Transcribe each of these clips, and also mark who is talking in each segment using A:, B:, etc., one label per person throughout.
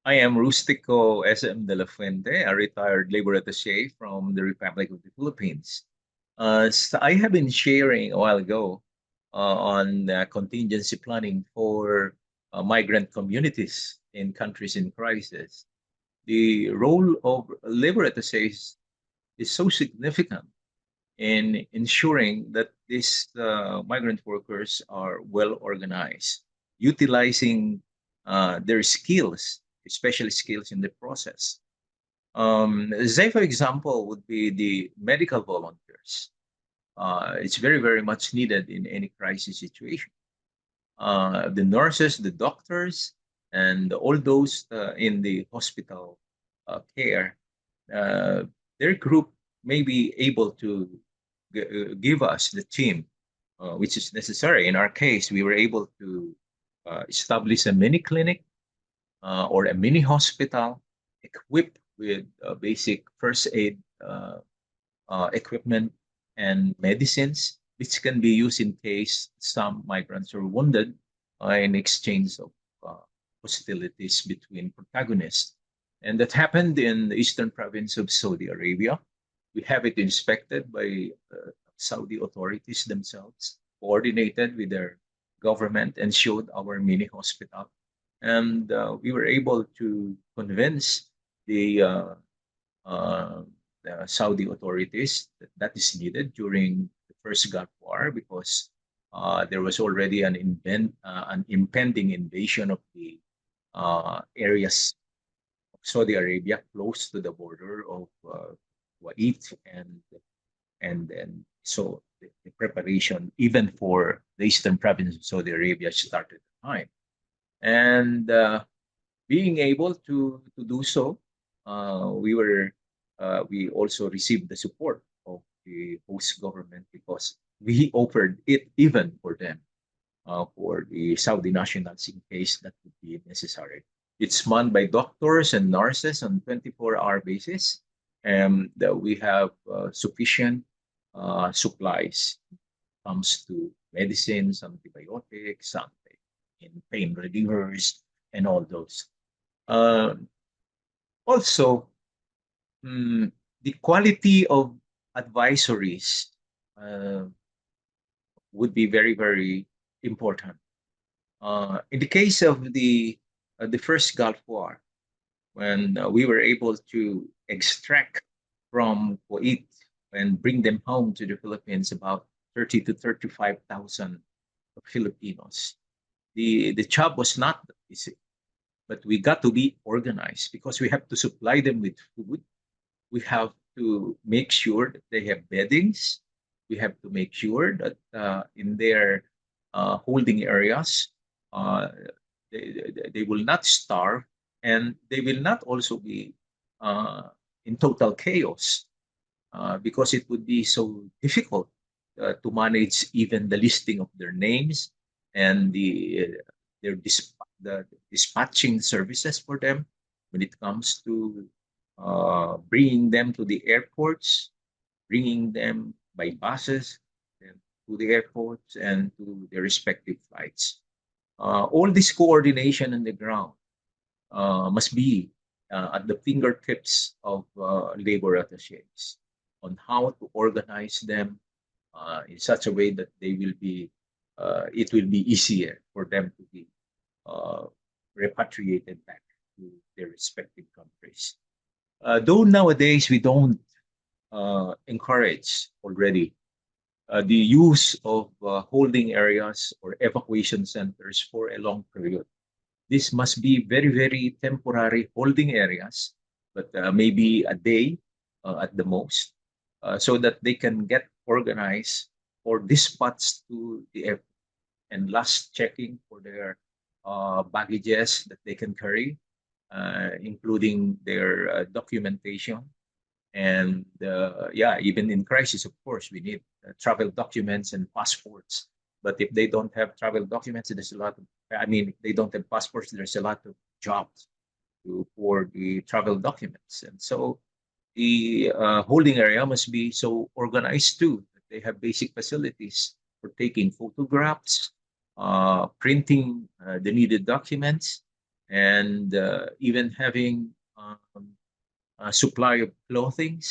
A: I am Rustico SM De La Fuente, a retired Labour Attaché from the Republic of the Philippines. So I have been sharing a while ago on contingency planning for migrant communities in countries in crisis. The role of Labour Attaches is so significant in ensuring that these migrant workers are well organized, utilizing their skills, especially skills in the process. Say, for example, would be the medical volunteers. It's very, very much needed in any crisis situation. The nurses, the doctors, and all those in the hospital care, uh, their group may be able to give us the team which is necessary. In our case, we were able to establish a mini clinic or a mini hospital equipped with basic first aid equipment and medicines, which can be used in case some migrants are wounded in exchange of uh, hostilities between protagonists. And that happened in the eastern province of Saudi Arabia. We have it inspected by Saudi authorities themselves, coordinated with their government, and showed our mini hospital. And we were able to convince the uh, the Saudi authorities that that is needed during the first Gulf War because there was already an impending invasion of the areas of Saudi Arabia close to the border of Kuwait and so the preparation even for the eastern province of Saudi Arabia started at the time. And being able to do so, we also received the support of the host government because we offered it even for them for the Saudi nationals in case that would be necessary. It's manned by doctors and nurses on 24-hour basis, and we have sufficient supplies comes to medicines, antibiotics, in pain relievers, and all those. Uh, Also, the quality of advisories uh, would be very, very important. In the case of the first Gulf War, when we were able to extract from Kuwait and bring them home to the Philippines about 30 to 35,000 Filipinos. The job was not easy, but we got to be organized because we have to supply them with food. We have to make sure that they have beddings. We have to make sure that in their holding areas, uh, they will not starve and they will not also be uh, in total chaos because it would be so difficult to manage even the listing of their names and the dispatching services for them when it comes to bringing them to the airports, bringing them by buses to the airports and to their respective flights. All this coordination on the ground must be at the fingertips of labor attaches on how to organize them in such a way that it will be easier for them to be uh, repatriated back to their respective countries. Though nowadays we don't encourage already the use of holding areas or evacuation centers for a long period. This must be very, very temporary holding areas, but maybe a day at the most, so that they can get organized or dispatched to the airport and last checking for their baggages that they can carry, including their documentation. And yeah, even in crisis, of course, we need travel documents and passports. But if they don't have travel documents, there's a lot of, I mean, if they don't have passports, there's a lot of jobs for the travel documents. And so the holding area must be so organized too. That they have basic facilities for taking photographs, printing the needed documents, and even having a supply of clothing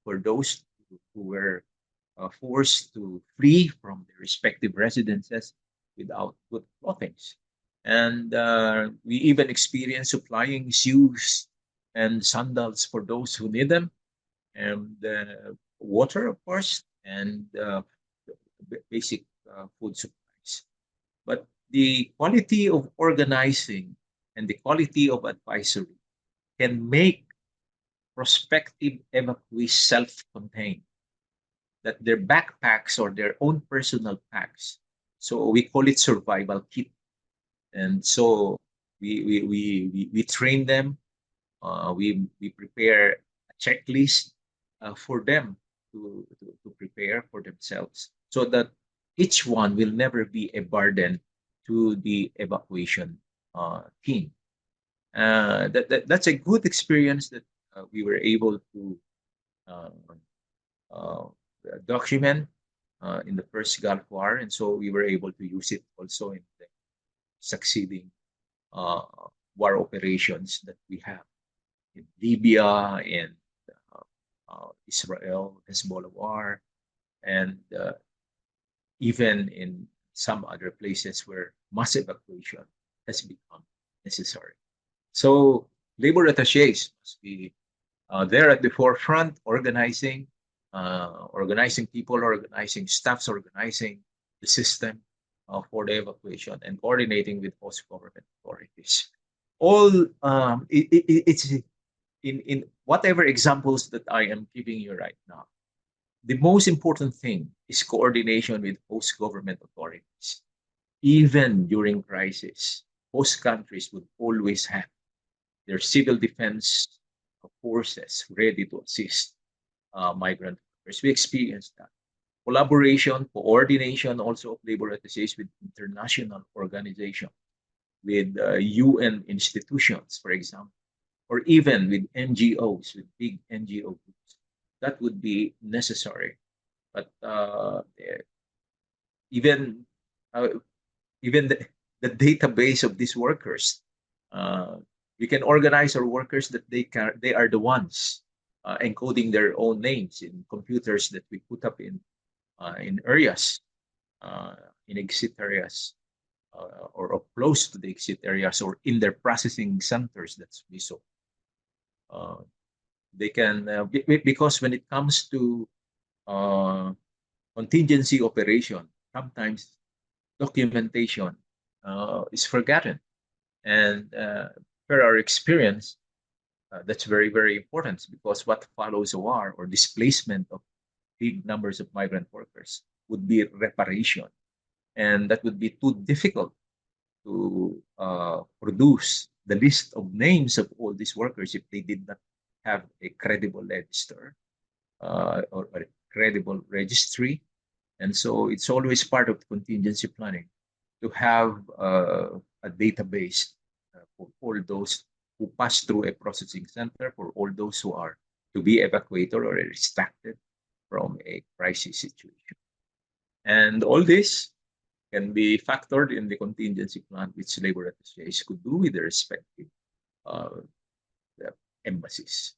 A: for those who were forced to flee from their respective residences without good clothing. And we even experienced supplying shoes and sandals for those who need them, and water, of course, and basic food supplies. But the quality of organizing and the quality of advisory can make prospective evacuees self-contained, that their backpacks or their own personal packs. So we call it survival kit. And so we train them. We prepare a checklist for them to prepare for themselves, so that each one will never be a burden to the evacuation team. That's a good experience that we were able to uh, uh, document in the first Gulf War, and so we were able to use it also in the succeeding uh, war operations that we have in Libya, in Israel, Hezbollah war, and even in some other places where mass evacuation has become necessary. So labor attachés must be there at the forefront, organizing people, organizing staffs, organizing the system for the evacuation, and coordinating with host government authorities. All it's in whatever examples that I am giving you right now. The most important thing is coordination with host government authorities. Even during crisis, host countries would always have their civil defense forces ready to assist migrant workers. We experienced that. Collaboration, coordination also of labor attachés with international organizations, with UN institutions, for example, or even with NGOs, with big NGO groups. That would be necessary. But even uh, even the database of these workers, uh, we can organize our workers that they are the ones encoding their own names in computers that we put up in areas, uh, in exit areas, or close to the exit areas, or in their processing centers. That's we so they can because when it comes to uh, contingency operation, sometimes documentation is forgotten, and per our experience, that's very, very important, because what follows a war or displacement of big numbers of migrant workers would be reparation, and that would be too difficult to produce the list of names of all these workers if they did not have a credible register, or a credible registry. And so it's always part of contingency planning to have a database for all those who pass through a processing center, for all those who are to be evacuated or extracted from a crisis situation. And all this can be factored in the contingency plan, which labor attachés could do with their respective uh, embassies.